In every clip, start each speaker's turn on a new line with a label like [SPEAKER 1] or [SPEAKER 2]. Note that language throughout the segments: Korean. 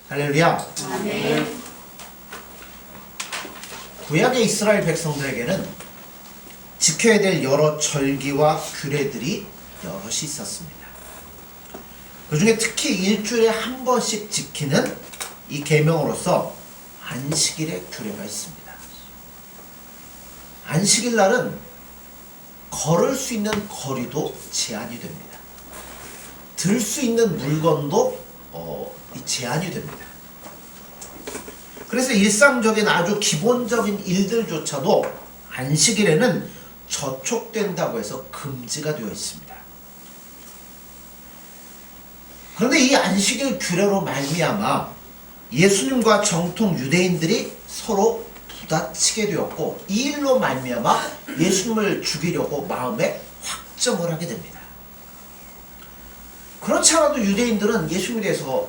[SPEAKER 1] 할렐루야.
[SPEAKER 2] 아멘.
[SPEAKER 1] 구약의 이스라엘 백성들에게는 지켜야 될 여러 절기와 규례들이 여럿이 있었습니다. 그 중에 특히 일주일에 한 번씩 지키는 이 계명으로서 안식일의 규례가 있습니다. 안식일 날은 걸을 수 있는 거리도 제한이 됩니다. 들 수 있는 물건도 제한이 됩니다. 그래서 일상적인 아주 기본적인 일들조차도 안식일에는 저촉된다고 해서 금지가 되어 있습니다. 그런데 이 안식일 규례로 말미암아 예수님과 정통 유대인들이 서로 부다치게 되었고, 이 일로 말미암아 예수님을 죽이려고 마음에 확정을 하게 됩니다. 그렇지 않아도 유대인들은 예수님에 대해서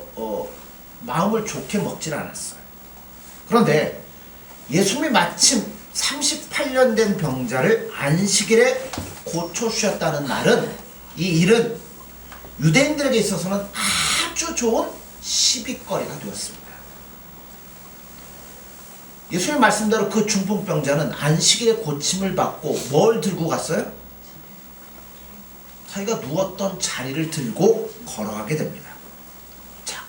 [SPEAKER 1] 마음을 좋게 먹질 않았어요. 그런데 예수님이 마침 38년 된 병자를 안식일에 고쳐주셨다는 날은, 이 일은 유대인들에게 있어서는 아주 좋은 시비거리가 되었습니다. 예수님 말씀대로 그 중풍병자는 안식일에 고침을 받고 뭘 들고 갔어요? 자기가 누웠던 자리를 들고 걸어가게 됩니다. 자,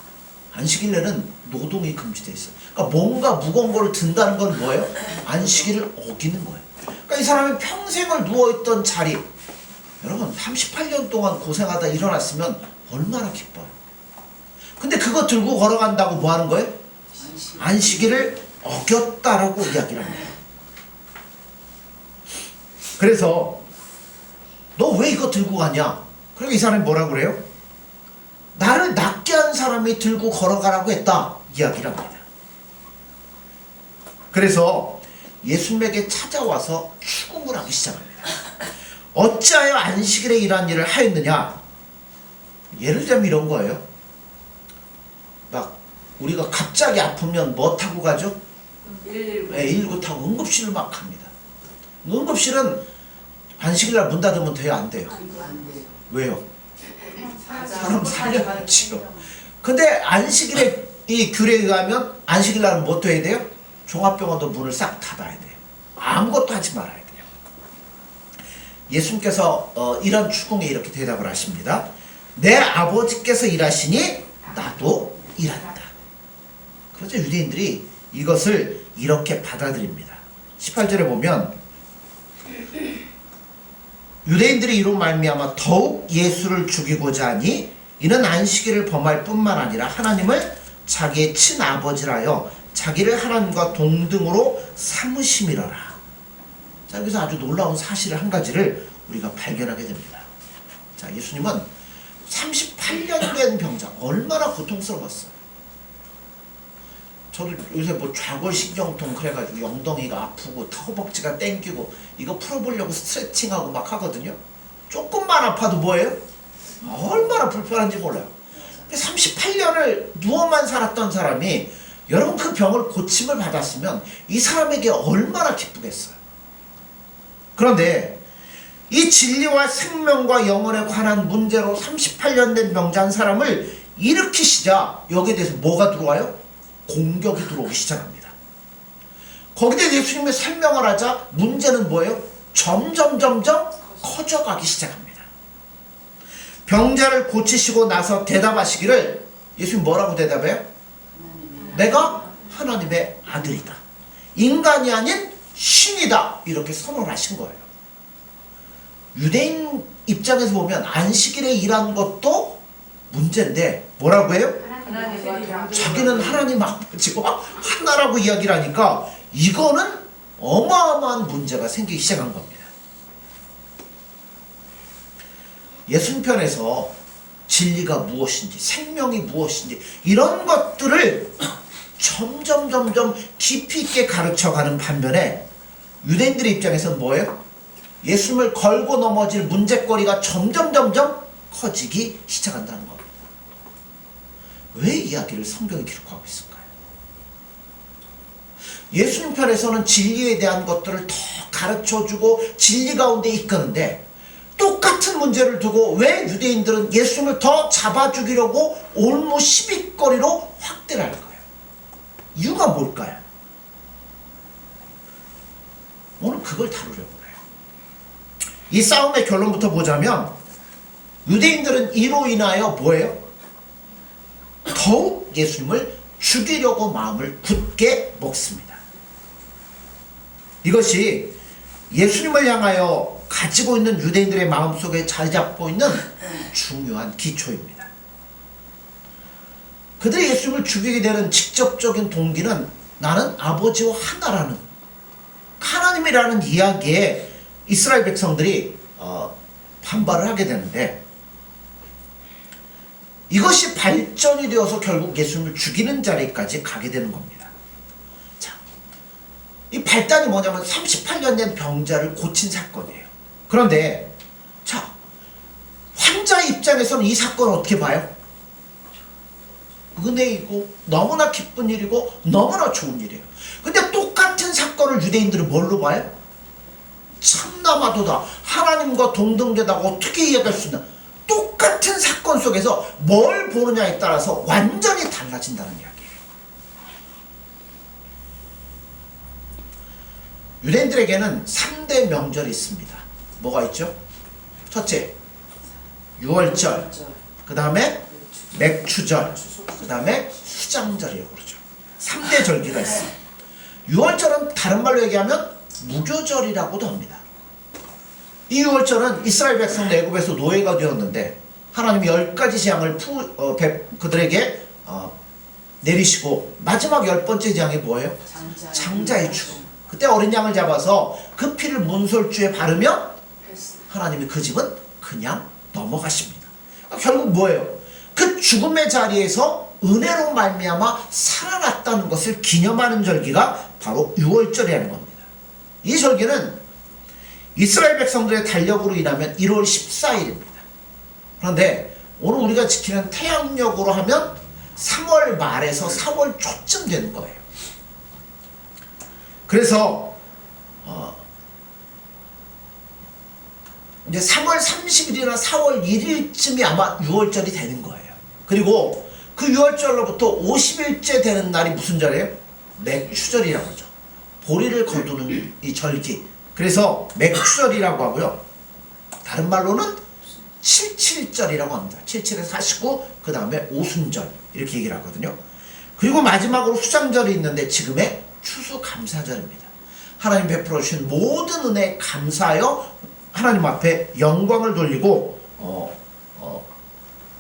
[SPEAKER 1] 안식일에는 노동이 금지되어 있어요. 그러니까 뭔가 무거운 거를 든다는 건 뭐예요? 안식일을 어기는 거예요. 그러니까 이 사람이 평생을 누워있던 자리, 여러분 38년 동안 고생하다 일어났으면 얼마나 기뻐요. 근데 그거 들고 걸어간다고 뭐 하는 거예요? 안식일을 어겼다라고 이야기를 합니다. 그래서 너 왜 이거 들고 가냐? 그러니까 이 사람이 뭐라고 그래요? 나를 낫게 한 사람이 들고 걸어가라고 했다 이야기를 합니다. 그래서 예수님에게 찾아와서 추궁을 하기 시작합니다. 어찌하여 안식일에 이러한 일을 하였느냐? 예를 들면 이런 거예요. 막 우리가 갑자기 아프면 뭐 타고 가죠?
[SPEAKER 2] 119.
[SPEAKER 1] 네, 119 타고 응급실을 막 갑니다. 응급실은 안식일날 문 닫으면 돼요? 안 돼요?
[SPEAKER 2] 안 돼요.
[SPEAKER 1] 왜요? 사람 살려야지요. 근데 안식일에 이 규례에 의하면 안식일날은 뭐 해야 돼요? 종합병원도 문을 싹 닫아야 돼요. 아무것도 하지 말아야 돼요. 예수님께서 이런 추궁에 이렇게 대답을 하십니다. 내 아버지께서 일하시니 나도 일한다. 그렇죠. 유대인들이 이것을 이렇게 받아들입니다. 18절에 보면 유대인들이 이로 말미암아 더욱 예수를 죽이고자 하니 이는 안식일을 범할 뿐만 아니라 하나님을 자기의 친아버지라여 자기를 하나님과 동등으로 삼으심이러라. 자, 여기서 아주 놀라운 사실을 한 가지를 우리가 발견하게 됩니다. 자, 예수님은 38년 된 병자, 얼마나 고통스러웠어요. 저도 요새 뭐 좌골신경통 그래가지고 엉덩이가 아프고 허벅지가 땡기고 이거 풀어보려고 스트레칭하고 막 하거든요. 조금만 아파도 뭐예요? 얼마나 불편한지 몰라요. 38년을 누워만 살았던 사람이 여러분 그 병을 고침을 받았으면 이 사람에게 얼마나 기쁘겠어요. 그런데 이 진리와 생명과 영혼에 관한 문제로 38년 된 병자 한 사람을 일으키시자 여기에 대해서 뭐가 들어와요? 공격이 들어오기 시작합니다. 거기에 예수님의 설명을 하자 문제는 뭐예요? 점점 커져가기 시작합니다. 병자를 고치시고 나서 대답하시기를, 예수님 뭐라고 대답해요? 내가 하나님의 아들이다. 인간이 아닌 신이다. 이렇게 선언하신 거예요. 유대인 입장에서 보면 안식일에 일한 것도 문제인데 뭐라고 해요? 자기는 하나님 아버지와 하나라고 이야기를 하니까 이거는 어마어마한 문제가 생기기 시작한 겁니다. 예수님 편에서 진리가 무엇인지, 생명이 무엇인지 이런 것들을 점점 깊이 있게 가르쳐가는 반면에 유대인들의 입장에서는 뭐예요? 예수님을 걸고 넘어질 문제거리가 점점 커지기 시작한다는 겁니다. 왜 이야기를 성경에 기록하고 있을까요? 예수님 편에서는 진리에 대한 것들을 더 가르쳐주고 진리 가운데 이끄는데, 똑같은 문제를 두고 왜 유대인들은 예수님을 더 잡아 죽이려고 올무 시비거리로 확 학대를 할 거예요. 이유가 뭘까요? 오늘 그걸 다루려고 해요. 이 싸움의 결론부터 보자면 유대인들은 이로 인하여 뭐예요? 더욱 예수님을 죽이려고 마음을 굳게 먹습니다. 이것이 예수님을 향하여 가지고 있는 유대인들의 마음속에 자리 잡고 있는 중요한 기초입니다. 그들이 예수님을 죽이게 되는 직접적인 동기는 나는 아버지와 하나라는 하나님이라는 이야기에 이스라엘 백성들이 반발을 하게 되는데, 이것이 발전이 되어서 결국 예수님을 죽이는 자리까지 가게 되는 겁니다. 자, 이 발단이 뭐냐면 38년 된 병자를 고친 사건이에요. 그런데 자, 환자의 입장에서는 이 사건을 어떻게 봐요? 은혜이고 너무나 기쁜 일이고 너무나 좋은 일이에요. 근데 똑같은 사건을 유대인들은 뭘로 봐요? 참나마도다, 하나님과 동등되다가 어떻게 이해할 수 있나? 똑같은 사건 속에서 뭘 보느냐에 따라서 완전히 달라진다는 이야기예요. 유대인들에게는 3대 명절이 있습니다. 뭐가 있죠? 첫째, 유월절, 그 다음에 맥추절, 그 다음에 수장절이라고 그러죠. 3대 절기가 있어요. 유월절은 다른 말로 얘기하면 무교절이라고도 합니다. 이 유월절은 이스라엘 백성들 애굽에서 노예가 되었는데 하나님이 10가지 재앙을 그들에게 내리시고 마지막 10번째 재앙이 뭐예요? 장자의 죽음. 그때 어린 양을 잡아서 그 피를 문설주에 바르면 하나님이 그 집은 그냥 넘어가십니다. 결국 뭐예요? 그 죽음의 자리에서 은혜로 말미암아 살아났다는 것을 기념하는 절기가 바로 유월절이라는 겁니다. 이 절기는 이스라엘 백성들의 달력으로 인하면 1월 14일입니다. 그런데 오늘 우리가 지키는 태양력으로 하면 3월 말에서 4월 초쯤 되는 거예요. 그래서 이제 3월 30일이나 4월 1일쯤이 아마 유월절이 되는 거예요. 그리고 그 유월절로부터 50일째 되는 날이 무슨 절이에요? 맥추절이라고 하죠. 보리를 거두는 이 절기. 그래서 맥추절이라고 하고요. 다른 말로는 77절이라고 합니다. 77에서 49, 그 다음에 오순절 이렇게 얘기를 하거든요. 그리고 마지막으로 수장절이 있는데 지금의 추수감사절입니다. 하나님 베풀어 주신 모든 은혜에 감사하여 하나님 앞에 영광을 돌리고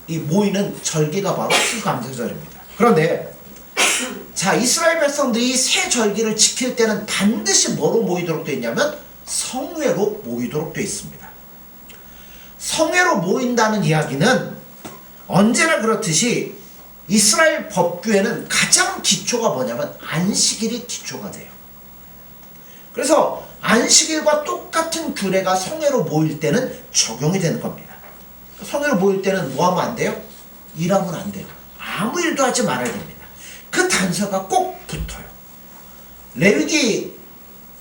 [SPEAKER 1] 이 모이는 절기가 바로 추수감사절입니다. 그런데 자, 이스라엘 백성들이 새 절기를 지킬 때는 반드시 뭐로 모이도록 되어 있냐면 성회로 모이도록 되어 있습니다. 성회로 모인다는 이야기는 언제나 그렇듯이 이스라엘 법규에는 가장 기초가 뭐냐면 안식일이 기초가 돼요. 그래서 안식일과 똑같은 규례가 성회로 모일 때는 적용이 되는 겁니다. 성회로 모일 때는 뭐 하면 안 돼요? 일하면 안 돼요. 아무 일도 하지 말아야 됩니다. 그 단서가 꼭 붙어요. 레위기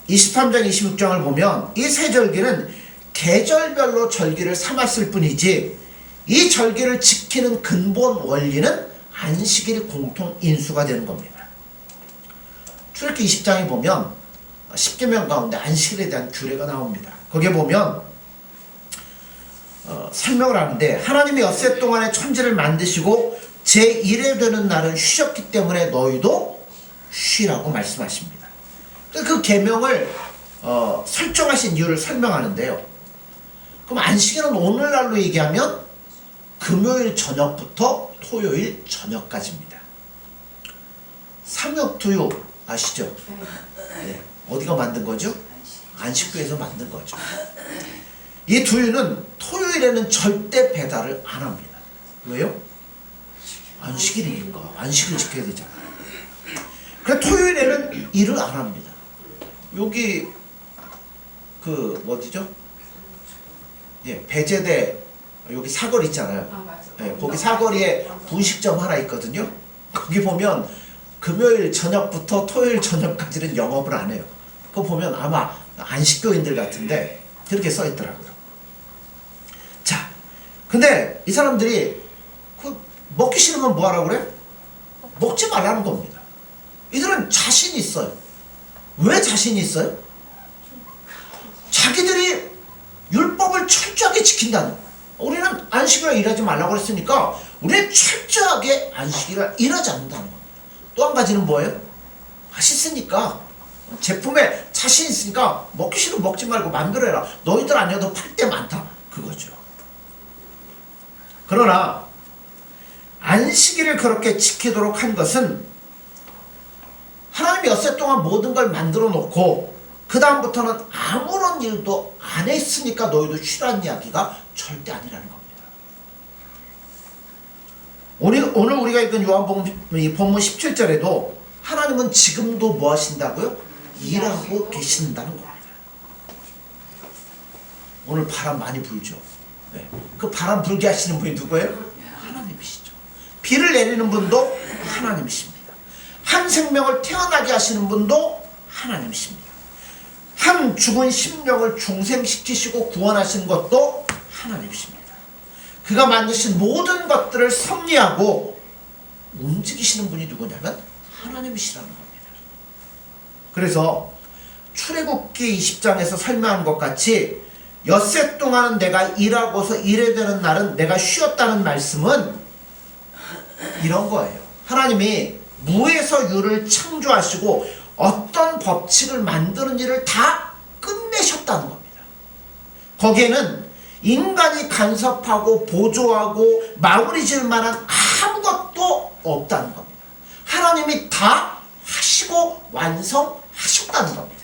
[SPEAKER 1] 23장 26장을 보면 이 세 절기는 계절별로 절기를 삼았을 뿐이지 이 절기를 지키는 근본 원리는 안식일이 공통 인수가 되는 겁니다. 출애굽기 20장에 보면 10계명 가운데 안식일에 대한 규례가 나옵니다. 거기에 보면 설명을 하는데 하나님이 엿새 동안에 천지를 만드시고 제1회 되는 날은 쉬셨기 때문에 너희도 쉬라고 말씀하십니다. 그 계명을 설정하신 이유를 설명하는데요. 그럼 안식일은 오늘날로 얘기하면 금요일 저녁부터 토요일 저녁까지입니다. 삼육두유 아시죠? 네. 어디가 만든 거죠? 안식교에서 만든 거죠. 이 두유는 토요일에는 절대 배달을 안 합니다. 왜요? 안식일이니까. 안식을 지켜야 되잖아요. 그래서 토요일에는 일을 안 합니다. 여기 그 어디죠? 예, 배제대 여기 사거리 있잖아요. 예, 거기 사거리에 분식점 하나 있거든요. 거기 보면 금요일 저녁부터 토요일 저녁까지는 영업을 안 해요. 그거 보면 아마 안식교인들 같은데 그렇게 써 있더라고요. 자, 근데 이 사람들이 그 먹기 싫으면 뭐 하라고 그래? 먹지 말라는 겁니다. 이들은 자신이 있어요. 왜 자신이 있어요? 자기들이 율법을 철저하게 지킨다는 거예요. 우리는 안식일에 일하지 말라고 했으니까 우리는 철저하게 안식일에 일하지 않는다는 겁니다. 또 한 가지는 뭐예요? 맛있으니까, 제품에 자신 있으니까 먹기 싫으면 먹지 말고 마음대로 해라. 너희들 아니어도 팔 때 많다. 그거죠. 그러나 안식일을 그렇게 지키도록 한 것은 하나님이 엿새 동안 모든 걸 만들어 놓고 그 다음부터는 아무런 일도 안 했으니까 너희도 쉬라는 이야기가 절대 아니라는 겁니다. 오늘 우리가 읽은 요한복음 이 본문 17절에도 하나님은 지금도 뭐 하신다고요? 일하고 계신다는 겁니다. 오늘 바람 많이 불죠. 네. 그 바람 불게 하시는 분이 누구예요? 하나님이시죠. 비를 내리는 분도 하나님이십니다. 한 생명을 태어나게 하시는 분도 하나님이십니다. 한 죽은 심령을 중생시키시고 구원하시는 것도 하나님이십니다. 그가 만드신 모든 것들을 섭리하고 움직이시는 분이 누구냐면 하나님이시라는 겁니다. 그래서 출애굽기 20장에서 설명한 것 같이 엿새 동안은 내가 일하고서 일해야 되는 날은 내가 쉬었다는 말씀은 이런 거예요. 하나님이 무에서 유를 창조하시고 어떤 법칙을 만드는 일을 다 끝내셨다는 겁니다. 거기에는 인간이 간섭하고 보조하고 마무리 지을 만한 아무것도 없다는 겁니다. 하나님이 다 하시고 완성하셨다는 겁니다.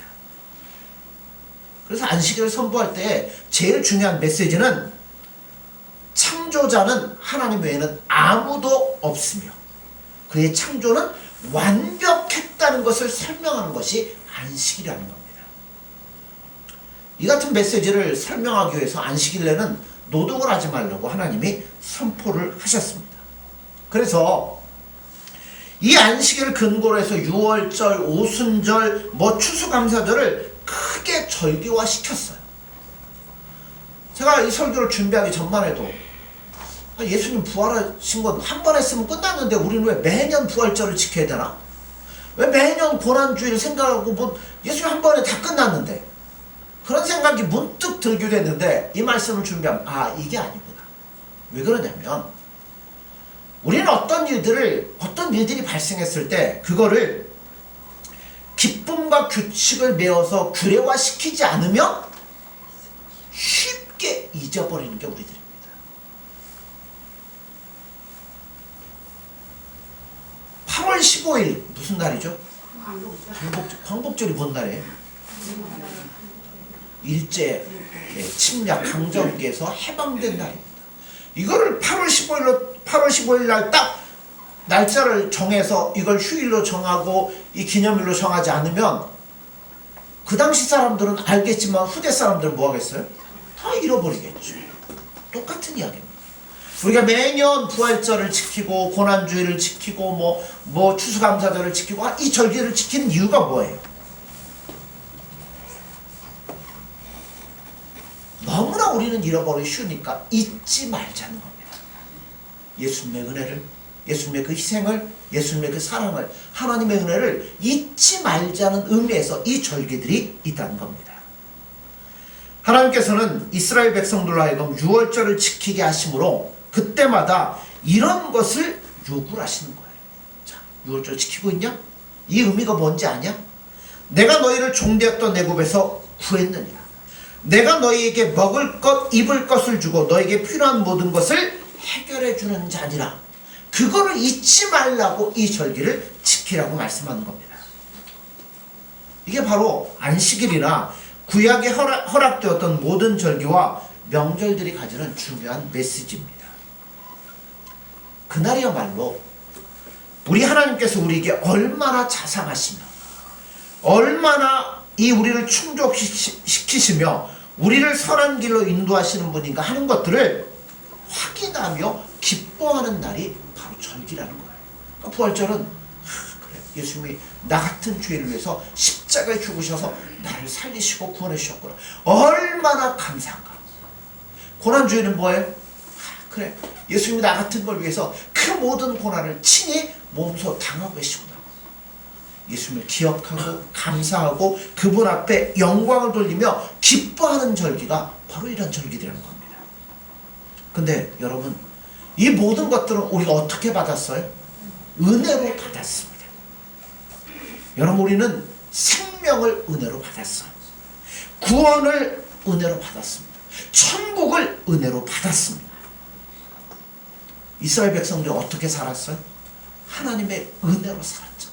[SPEAKER 1] 그래서 안식일을 선포할 때 제일 중요한 메시지는 창조자는 하나님 외에는 아무도 없으며 그의 창조는 완벽했다는 것을 설명하는 것이 안식이라는 겁니다. 이 같은 메시지를 설명하기 위해서 안식일에는 노동을 하지 말라고 하나님이 선포를 하셨습니다. 그래서 이 안식일을 근거로 해서 유월절, 오순절, 추수감사절을 크게 절기화시켰어요. 제가 이 설교를 준비하기 전만 해도 예수님 부활하신 건 한 번 했으면 끝났는데 우리는 왜 매년 부활절을 지켜야 되나? 왜 매년 고난주일 생각하고 예수님 한 번에 다 끝났는데 그런 생각이 문득 들기도 했는데 이 말씀을 준비하면 이게 아니구나. 왜 그러냐면 우리는 어떤 일들이 발생했을 때 그거를 기쁨과 규칙을 메어서 규례화시키지 않으면 쉽게 잊어버리는 게 우리들입니다. (8월 15일) 무슨 날이죠? 광복절이 뭔 날이에요? 일제 침략 강점기에서 해방된 날입니다. 이거를 8월 15일 날 딱 날짜를 정해서 이걸 휴일로 정하고 이 기념일로 정하지 않으면 그 당시 사람들은 알겠지만 후대 사람들은 뭐 하겠어요? 다 잃어버리겠죠. 똑같은 이야기입니다. 우리가 매년 부활절을 지키고 고난주일을 지키고 추수감사절을 지키고 이 절기를 지키는 이유가 뭐예요? 너무나 우리는 잃어버리기 쉬우니까 잊지 말자는 겁니다. 예수님의 은혜를, 예수님의 그 희생을, 예수님의 그 사랑을, 하나님의 은혜를 잊지 말자는 의미에서 이 절기들이 있다는 겁니다. 하나님께서는 이스라엘 백성들로 하여금 유월절을 지키게 하심으로 그때마다 이런 것을 요구를 하시는 거예요. 자, 유월절 지키고 있냐? 이 의미가 뭔지 아냐? 내가 너희를 종되었던 애굽에서 구했느니라. 내가 너희에게 먹을 것, 입을 것을 주고 너희에게 필요한 모든 것을 해결해 주는 자니라. 그거를 잊지 말라고 이 절기를 지키라고 말씀하는 겁니다. 이게 바로 안식일이나 구약에 허락되었던 모든 절기와 명절들이 가지는 중요한 메시지입니다. 그날이야말로 우리 하나님께서 우리에게 얼마나 자상하시며 얼마나 이 우리를 충족시키시며 우리를 선한 길로 인도하시는 분인가 하는 것들을 확인하며 기뻐하는 날이 바로 절기라는 거예요. 그러니까 부활절은 그래, 예수님이 나 같은 죄를 위해서 십자가에 죽으셔서 나를 살리시고 구원해 주셨구나. 얼마나 감사한가. 고난주일은 뭐예요? 그래, 예수님이 나 같은 걸 위해서 그 모든 고난을 친히 몸소 당하고 계시구나. 예수님을 기억하고 감사하고 그분 앞에 영광을 돌리며 기뻐하는 절기가 바로 이런 절기들이라는 겁니다. 근데 여러분, 이 모든 것들은 우리가 어떻게 받았어요? 은혜로 받았습니다. 여러분, 우리는 생명을 은혜로 받았어요. 구원을 은혜로 받았습니다. 천국을 은혜로 받았습니다. 이스라엘 백성들이 어떻게 살았어요? 하나님의 은혜로 살았죠.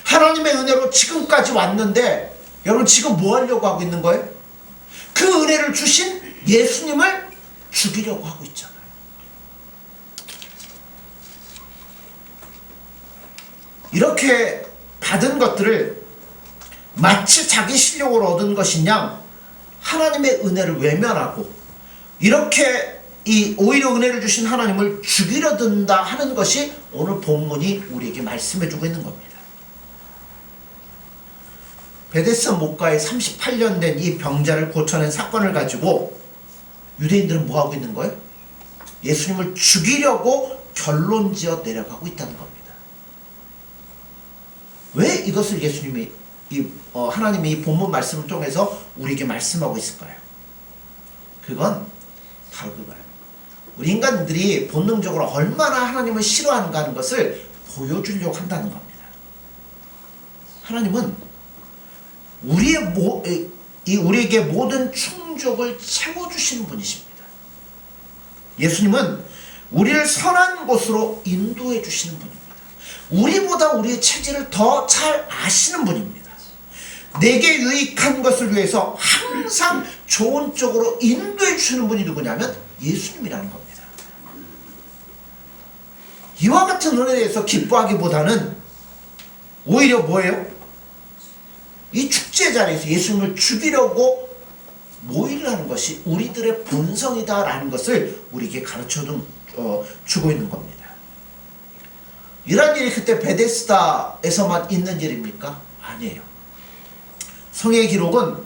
[SPEAKER 1] 하나님의 은혜로 지금까지 왔는데 여러분, 지금 뭐 하려고 하고 있는 거예요? 그 은혜를 주신 예수님을 죽이려고 하고 있잖아요. 이렇게 받은 것들을 마치 자기 실력으로 얻은 것이냐, 하나님의 은혜를 외면하고 이렇게 오히려 은혜를 주신 하나님을 죽이려 든다 하는 것이 오늘 본문이 우리에게 말씀해 주고 있는 겁니다. 베데스다 목가에 38년 된 이 병자를 고쳐낸 사건을 가지고 유대인들은 뭐 하고 있는 거예요? 예수님을 죽이려고 결론지어 내려가고 있다는 겁니다. 왜 이것을 예수님이 하나님이 이 본문 말씀을 통해서 우리에게 말씀하고 있을까요? 그건 바로 그거예요. 우리 인간들이 본능적으로 얼마나 하나님을 싫어하는가 하는 것을 보여주려고 한다는 겁니다. 하나님은 우리에게 모든 충족을 채워주시는 분이십니다. 예수님은 우리를 선한 곳으로 인도해 주시는 분입니다. 우리보다 우리의 체질을 더 잘 아시는 분입니다. 내게 유익한 것을 위해서 항상 좋은 쪽으로 인도해 주시는 분이 누구냐면 예수님이라는 겁니다. 이와 같은 은혜에 대해서 기뻐하기보다는 오히려 뭐예요? 이 축제 자리에서 예수님을 죽이려고 모이려는 것이 우리들의 본성이다라는 것을 우리에게 가르쳐 주고 있는 겁니다. 이런 일이 그때 베데스다에서만 있는 일입니까? 아니에요. 성의 기록은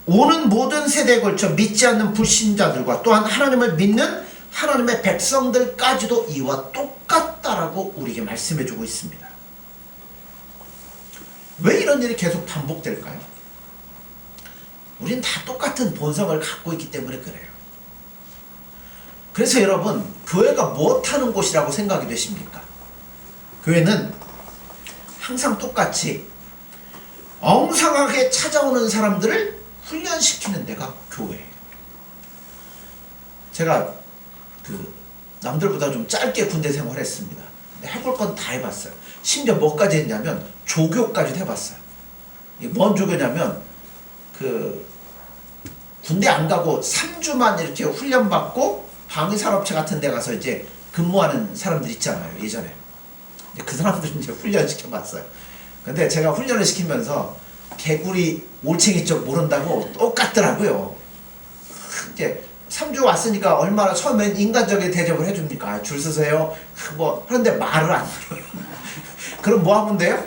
[SPEAKER 1] 오는 모든 세대에 걸쳐 믿지 않는 불신자들과 또한 하나님을 믿는 하나님의 백성들까지도 이와 똑같다라고 우리에게 말씀해 주고 있습니다. 왜 이런 일이 계속 반복될까요? 우린 다 똑같은 본성을 갖고 있기 때문에 그래요. 그래서 여러분, 교회가 못하는 곳이라고 생각이 되십니까? 교회는 항상 똑같이 엉성하게 찾아오는 사람들을 훈련시키는 데가 교회예요. 제가 남들보다 좀 짧게 군대 생활했습니다. 근데 해볼 건 다 해봤어요. 심지어 뭐까지 했냐면 조교까지도 해봤어요. 뭔 조교냐면 군대 안 가고 3주만 이렇게 훈련받고 방위산업체 같은 데 가서 이제 근무하는 사람들 있잖아요, 예전에. 그 사람들 이제 훈련시켜봤어요. 근데 제가 훈련을 시키면서 개구리 올챙이 쪽 모른다고 똑같더라고요. 이제 3주 왔으니까 얼마나 처음엔 인간적인 대접을 해줍니까? 줄 서세요. 그런데 말을 안 들어요. 그럼 뭐 하면 돼요?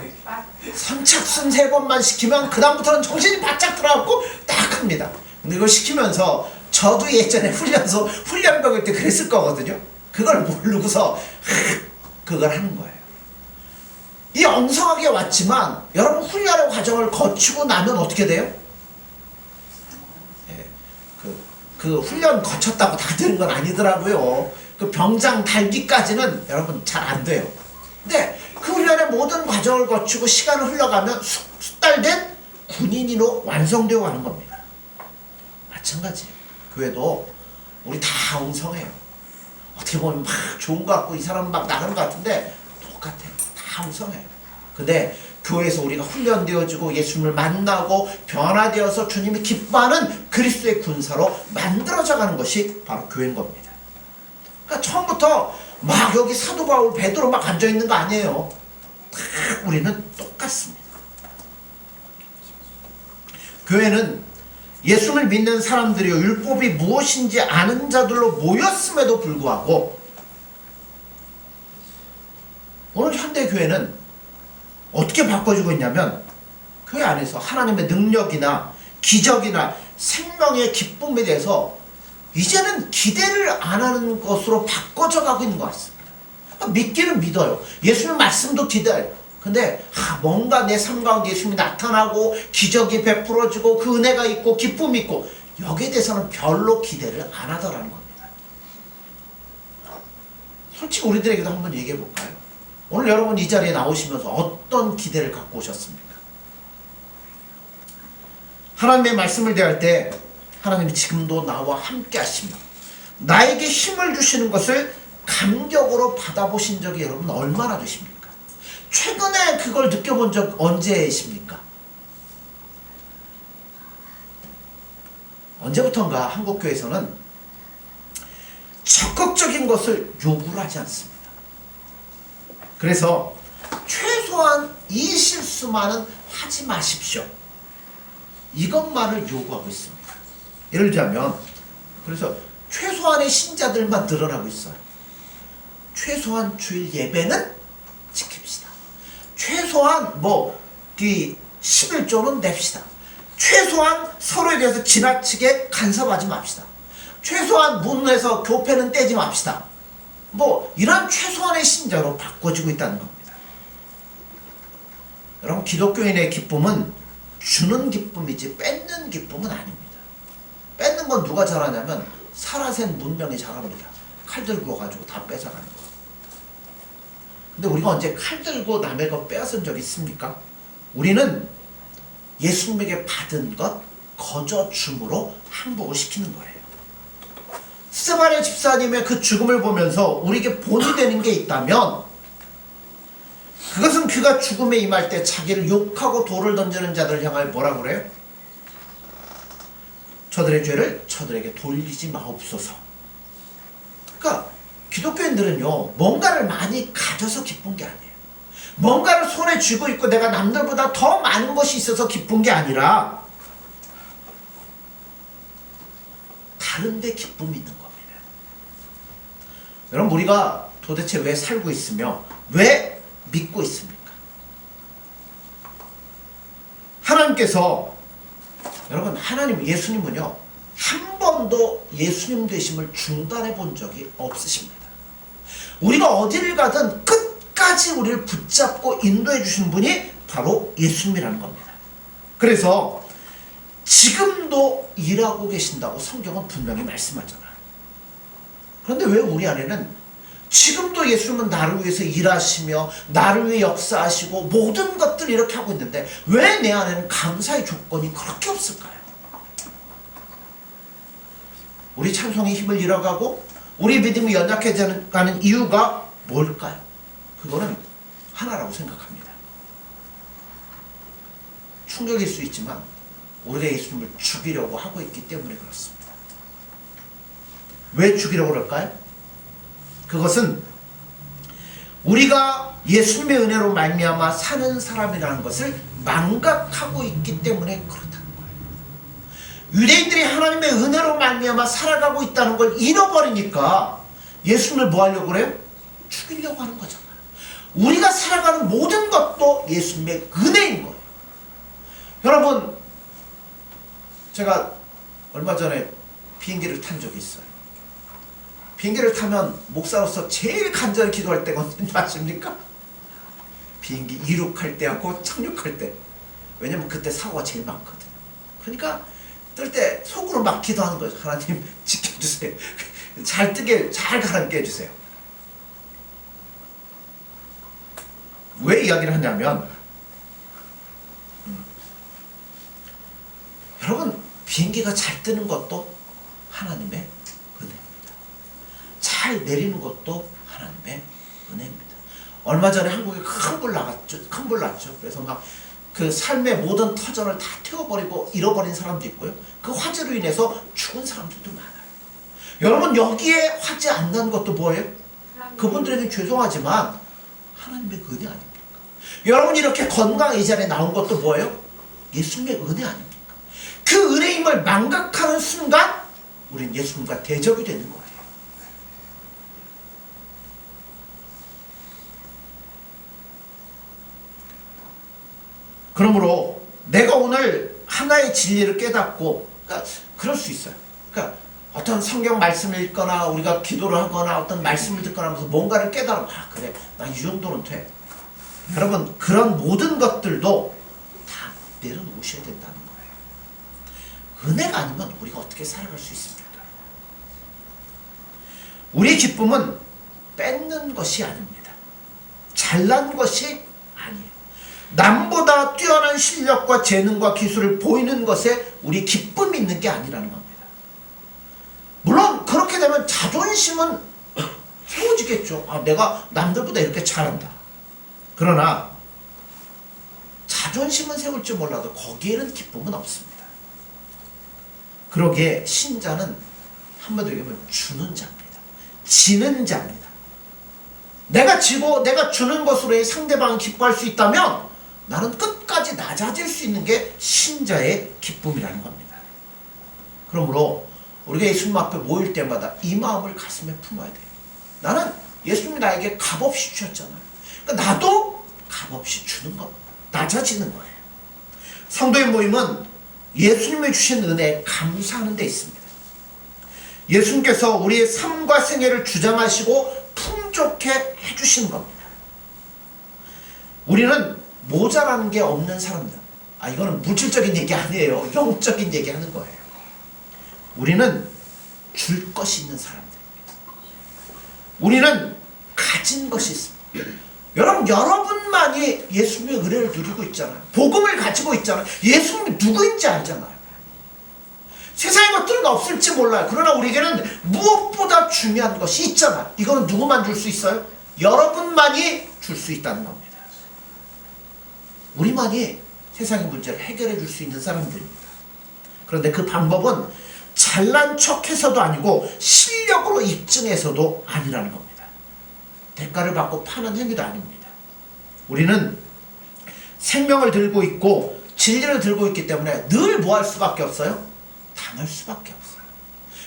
[SPEAKER 1] 선착순 3번만 시키면 그다음부터는 정신이 바짝 들어갖고 딱 합니다. 근데 이걸 시키면서 저도 예전에 훈련병일 때 그랬을 거거든요. 그걸 모르고서 그걸 하는 거예요. 이 엉성하게 왔지만 여러분, 훈련의 과정을 거치고 나면 어떻게 돼요? 그 훈련 거쳤다고 다 되는 건 아니더라고요. 그 병장 달기까지는 여러분 잘 안 돼요. 근데 그 훈련의 모든 과정을 거치고 시간을 흘러가면 숙달된 군인으로 완성되어 가는 겁니다. 마찬가지예요. 교회도 우리 다 엉성해요. 어떻게 보면 막 좋은 것 같고 이 사람은 막 나가는 것 같은데 똑같아요. 다 엉성해요. 근데 교회에서 우리가 훈련되어지고 예수님을 만나고 변화되어서 주님이 기뻐하는 그리스도의 군사로 만들어져 가는 것이 바로 교회인 겁니다. 그러니까 처음부터 막 여기 사도 바울, 베드로 막 앉아있는 거 아니에요. 다 우리는 똑같습니다. 교회는 예수를 믿는 사람들이요, 율법이 무엇인지 아는 자들로 모였음에도 불구하고 오늘 현대교회는 어떻게 바꿔지고 있냐면 교회 안에서 하나님의 능력이나 기적이나 생명의 기쁨에 대해서 이제는 기대를 안 하는 것으로 바꿔져 가고 있는 것 같습니다. 믿기는 믿어요. 예수님 말씀도 기대요. 근데 뭔가 내 삶 가운데 예수님이 나타나고 기적이 베풀어지고 그 은혜가 있고 기쁨이 있고 여기에 대해서는 별로 기대를 안 하더라는 겁니다. 솔직히 우리들에게도 한번 얘기해 볼까요? 오늘 여러분 이 자리에 나오시면서 어떤 기대를 갖고 오셨습니까? 하나님의 말씀을 대할 때 하나님이 지금도 나와 함께 하시며 나에게 힘을 주시는 것을 감격으로 받아보신 적이 여러분 얼마나 되십니까? 최근에 그걸 느껴본 적 언제이십니까? 언제부턴가 한국교회에서는 적극적인 것을 요구를 하지 않습니다. 그래서 최소한 이 실수만은 하지 마십시오. 이것만을 요구하고 있습니다. 예를 들자면 그래서 최소한의 신자들만 늘어나고 있어요. 최소한 주일 예배는 지킵시다. 최소한 이 11조는 냅시다. 최소한 서로에 대해서 지나치게 간섭하지 맙시다. 최소한 문에서 교패는 떼지 맙시다. 이런 최소한의 신자로 바꿔지고 있다는 겁니다. 여러분 기독교인의 기쁨은 주는 기쁨이지 뺏는 기쁨은 아닙니다. 뺏는 건 누가 잘하냐면 살아센 문명이 잘합니다. 칼 들고 와가지고 다 뺏어가는 거. 근데 우리가 언제 칼 들고 남의 것 빼앗은 적 있습니까? 우리는 예수님에게 받은 것 거저 줌으로 항복을 시키는 거예요. 스데반의 집사님의 그 죽음을 보면서 우리에게 본이 되는 게 있다면 그것은 그가 죽음에 임할 때 자기를 욕하고 돌을 던지는 자들을 향하여 뭐라고 그래요? 저들의 죄를 저들에게 돌리지 마옵소서. 그러니까 기독교인들은요 뭔가를 많이 가져서 기쁜 게 아니에요. 뭔가를 손에 쥐고 있고 내가 남들보다 더 많은 것이 있어서 기쁜 게 아니라 다른 데 기쁨이 있는 겁니다. 여러분 우리가 도대체 왜 살고 있으며 왜 믿고 있습니까? 하나님께서 여러분 하나님 예수님은요 한 번도 예수님 되심을 중단해 본 적이 없으십니다. 우리가 어디를 가든 끝까지 우리를 붙잡고 인도해 주신 분이 바로 예수님이라는 겁니다. 그래서 지금도 일하고 계신다고 성경은 분명히 말씀하잖아요. 그런데 왜 우리 안에는 지금도 예수님은 나를 위해서 일하시며 나를 위해 역사하시고 모든 것들을 이렇게 하고 있는데 왜 내 안에는 감사의 조건이 그렇게 없을까요? 우리 찬송의 힘을 잃어가고 우리 믿음이 연약해져가는 이유가 뭘까요? 그거는 하나라고 생각합니다. 충격일 수 있지만 우리가 예수님을 죽이려고 하고 있기 때문에 그렇습니다. 왜 죽이려고 그럴까요? 그것은 우리가 예수님의 은혜로 말미암아 사는 사람이라는 것을 망각하고 있기 때문에 그렇다는 거예요. 유대인들이 하나님의 은혜로 말미암아 살아가고 있다는 걸 잃어버리니까 예수님을 뭐 하려고 그래요? 죽이려고 하는 거잖아요. 우리가 살아가는 모든 것도 예수님의 은혜인 거예요. 여러분 제가 얼마 전에 비행기를 탄 적이 있어요. 비행기를 타면 목사로서 제일 간절히 기도할 때가 언제인지 아십니까? 비행기 이륙할 때하고 착륙할 때. 왜냐면 그때 사고가 제일 많거든요. 그러니까 뜰 때 속으로 막 기도하는 거죠. 하나님 지켜주세요. 잘 뜨게 잘 가라앉게 해주세요. 왜 이야기를 하냐면 여러분 비행기가 잘 뜨는 것도 하나님의 은혜입니다. 잘 내리는 것도 하나님의 은혜입니다. 얼마 전에 한국에 큰 불 났죠. 그래서 막 그 삶의 모든 터전을 다 태워버리고 잃어버린 사람도 있고요. 그 화재로 인해서 죽은 사람들도 많아요. 여러분 여기에 화재 안 난 것도 뭐예요? 그분들에게 죄송하지만 하나님의 은혜 아닙니까? 여러분 이렇게 건강 이 자리에 나온 것도 뭐예요? 예수님의 은혜 아닙니까? 그 은혜임을 망각하는 순간 우린 예수님과 대적이 되는 거예요. 그러므로 내가 오늘 하나의 진리를 깨닫고 그러니까 그럴 수 있어요. 그러니까 어떤 성경 말씀을 읽거나 우리가 기도를 하거나 어떤 말씀을 듣거나 하면서 뭔가를 깨달으면 그래 나 이 정도는 돼. 여러분 그런 모든 것들도 다 내려놓으셔야 된다는 거예요. 은혜가 아니면 우리가 어떻게 살아갈 수 있습니까? 우리의 기쁨은 뺏는 것이 아닙니다. 잘난 것이 아니에요. 남보다 뛰어난 실력과 재능과 기술을 보이는 것에 우리 기쁨이 있는 게 아니라는 겁니다. 물론 그렇게 되면 자존심은 세워지겠죠. 내가 남들보다 이렇게 잘한다. 그러나 자존심은 세울지 몰라도 거기에는 기쁨은 없습니다. 그러기에 신자는 한마디로 얘기하면 주는 자입니다. 지는 자입니다. 내가 지고 내가 주는 것으로 상대방이 기뻐할 수 있다면 나는 끝까지 낮아질 수 있는 게 신자의 기쁨이라는 겁니다. 그러므로 우리가 예수님 앞에 모일 때마다 이 마음을 가슴에 품어야 돼요. 나는 예수님이 나에게 값없이 주셨잖아요. 그러니까 나도 값없이 주는 겁니다. 낮아지는 거예요. 성도의 모임은 예수님이 주신 은혜에 감사하는 데 있습니다. 예수님께서 우리의 삶과 생애를 주장하시고 풍족해 해주신 겁니다. 우리는 모자라는 게 없는 사람들. 이거는 물질적인 얘기 아니에요. 영적인 얘기 하는 거예요. 우리는 줄 것이 있는 사람들입니다. 우리는 가진 것이 있습니다. 여러분만이 예수님의 은혜를 누리고 있잖아요. 복음을 가지고 있잖아요. 예수님이 누구인지 알잖아요. 세상의 것들은 없을지 몰라요. 그러나 우리에게는 무엇보다 중요한 것이 있잖아요. 이거는 누구만 줄 수 있어요? 여러분만이 줄 수 있다는 겁니다. 우리만이 세상의 문제를 해결해 줄 수 있는 사람들입니다. 그런데 그 방법은 잘난 척해서도 아니고 실력으로 입증해서도 아니라는 겁니다. 대가를 받고 파는 행위도 아닙니다. 우리는 생명을 들고 있고 진리를 들고 있기 때문에 늘 뭐 할 수밖에 없어요? 당할 수밖에 없어요.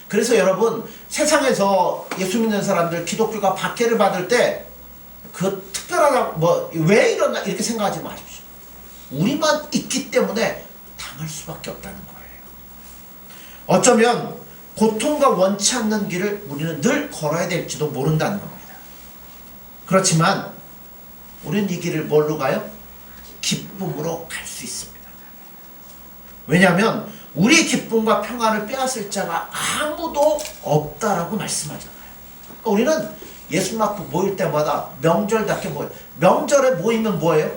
[SPEAKER 1] 그래서 여러분 세상에서 예수 믿는 사람들 기독교가 박해를 받을 때 그 특별하다 왜 이러나 이렇게 생각하지 마십시오. 우리만 있기 때문에 당할 수밖에 없다는 거예요. 어쩌면 고통과 원치 않는 길을 우리는 늘 걸어야 될지도 모른다는 겁니다. 그렇지만 우리는 이 길을 뭘로 가요? 기쁨으로 갈 수 있습니다. 왜냐하면 우리 기쁨과 평안을 빼앗을 자가 아무도 없다라고 말씀하잖아요. 그러니까 우리는 예수님 앞에 모일 때마다 명절답게 모여요. 명절에 모이면 뭐예요?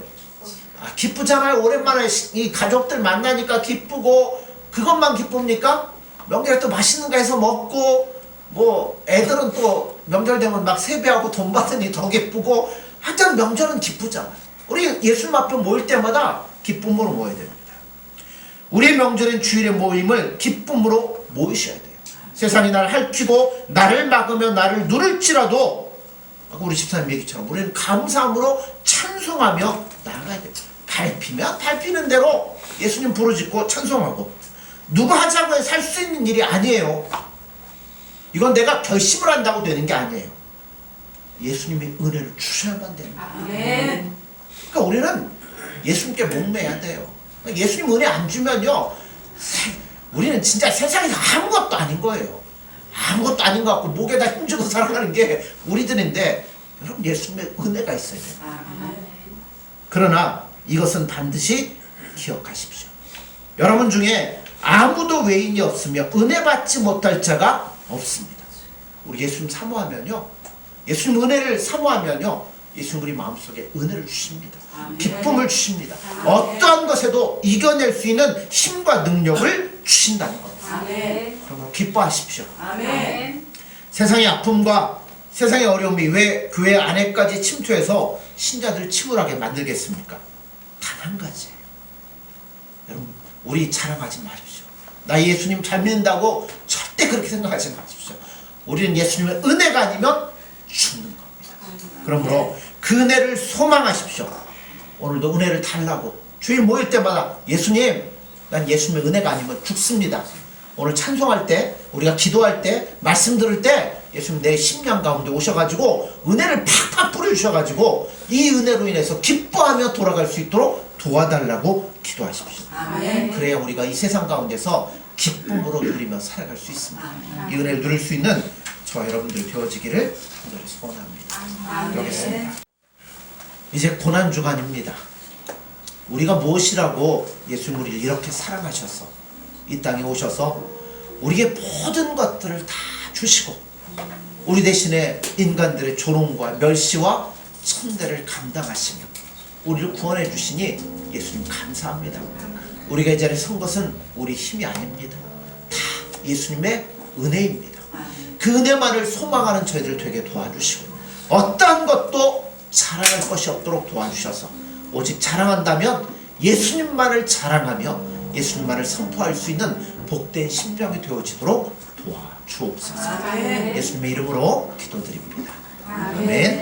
[SPEAKER 1] 기쁘잖아요. 오랜만에 이 가족들 만나니까 기쁘고 그것만 기쁩니까? 명절에 또 맛있는 거 해서 먹고 애들은 또 명절 되면 막 세배하고 돈 받으니 더 기쁘고 하여튼 명절은 기쁘잖아요. 우리 예수님 앞에 모일 때마다 기쁨으로 모여야 됩니다. 우리의 명절인 주일의 모임을 기쁨으로 모이셔야 돼요. 세상이 나를 핥히고 나를 막으며 나를 누를지라도 우리 집사님 얘기처럼 우리는 감사함으로 찬송하며 나아가야 돼요. 밟히면 밟히는 대로 예수님 부르짖고 찬송하고 누가 하자고 해서 살 수 있는 일이 아니에요. 이건 내가 결심을 한다고 되는 게 아니에요. 예수님이 은혜를 주셔야만 됩니다.
[SPEAKER 2] 아멘.
[SPEAKER 1] 그러니까 우리는 예수님께 목매야 돼요. 예수님 은혜 안 주면요 우리는 진짜 세상에서 아무것도 아닌 거예요. 아무것도 아닌 것 같고 목에다 힘주고 살아가는 게 우리들인데 여러분 예수님의 은혜가 있어야 돼요.
[SPEAKER 2] 아멘.
[SPEAKER 1] 그러나 이것은 반드시 기억하십시오. 여러분 중에 아무도 외인이 없으며 은혜 받지 못할 자가 없습니다. 우리 예수님 사모하면요 예수님 은혜를 사모하면요 예수님 우리 마음속에 은혜를 주십니다.
[SPEAKER 2] 아멘.
[SPEAKER 1] 기쁨을 주십니다.
[SPEAKER 2] 아멘.
[SPEAKER 1] 어떠한 것에도 이겨낼 수 있는 힘과 능력을 주신다는 겁니다.
[SPEAKER 2] 아멘.
[SPEAKER 1] 그러므로 기뻐하십시오.
[SPEAKER 2] 아멘.
[SPEAKER 1] 세상의 아픔과 세상의 어려움이 왜 교회 안에까지 침투해서 신자들을 침울하게 만들겠습니까? 단 한 가지예요. 여러분 우리 자랑하지 마십시오. 나 예수님 잘 믿는다고 절대 그렇게 생각하지 마십시오. 우리는 예수님의 은혜가 아니면 죽는 겁니다. 그러므로 그 은혜를 소망하십시오. 오늘도 은혜를 달라고 주일 모일 때마다 예수님 난 예수님의 은혜가 아니면 죽습니다. 오늘 찬송할 때 우리가 기도할 때 말씀 들을 때 예수님 내 심령 가운데 오셔가지고 은혜를 팍팍 뿌려주셔가지고 이 은혜로 인해서 기뻐하며 돌아갈 수 있도록 도와달라고 기도하십시오.
[SPEAKER 2] 아멘.
[SPEAKER 1] 그래야 우리가 이 세상 가운데서 기쁨으로 누리며 살아갈 수 있습니다. 이 은혜를 누릴 수 있는 저와 여러분들이 되어지기를 간절히 소원합니다. 기도하겠습니다. 이제 고난주간입니다. 우리가 무엇이라고 예수님 우리를 이렇게 사랑하셔서 이 땅에 오셔서 우리에게 모든 것들을 다 주시고 우리 대신에 인간들의 조롱과 멸시와 천대를 감당하시며 우리를 구원해 주시니 예수님 감사합니다. 우리가 이 자리에 선 것은 우리 힘이 아닙니다. 다 예수님의 은혜입니다. 그 은혜만을 소망하는 저희들 되게 도와주시고 어떠한 것도 자랑할 것이 없도록 도와주셔서 오직 자랑한다면 예수님만을 자랑하며 예수님만을 선포할 수 있는 복된 심령이 되어지도록 도와주옵소서. 예수님의 이름으로 기도드립니다. 아멘.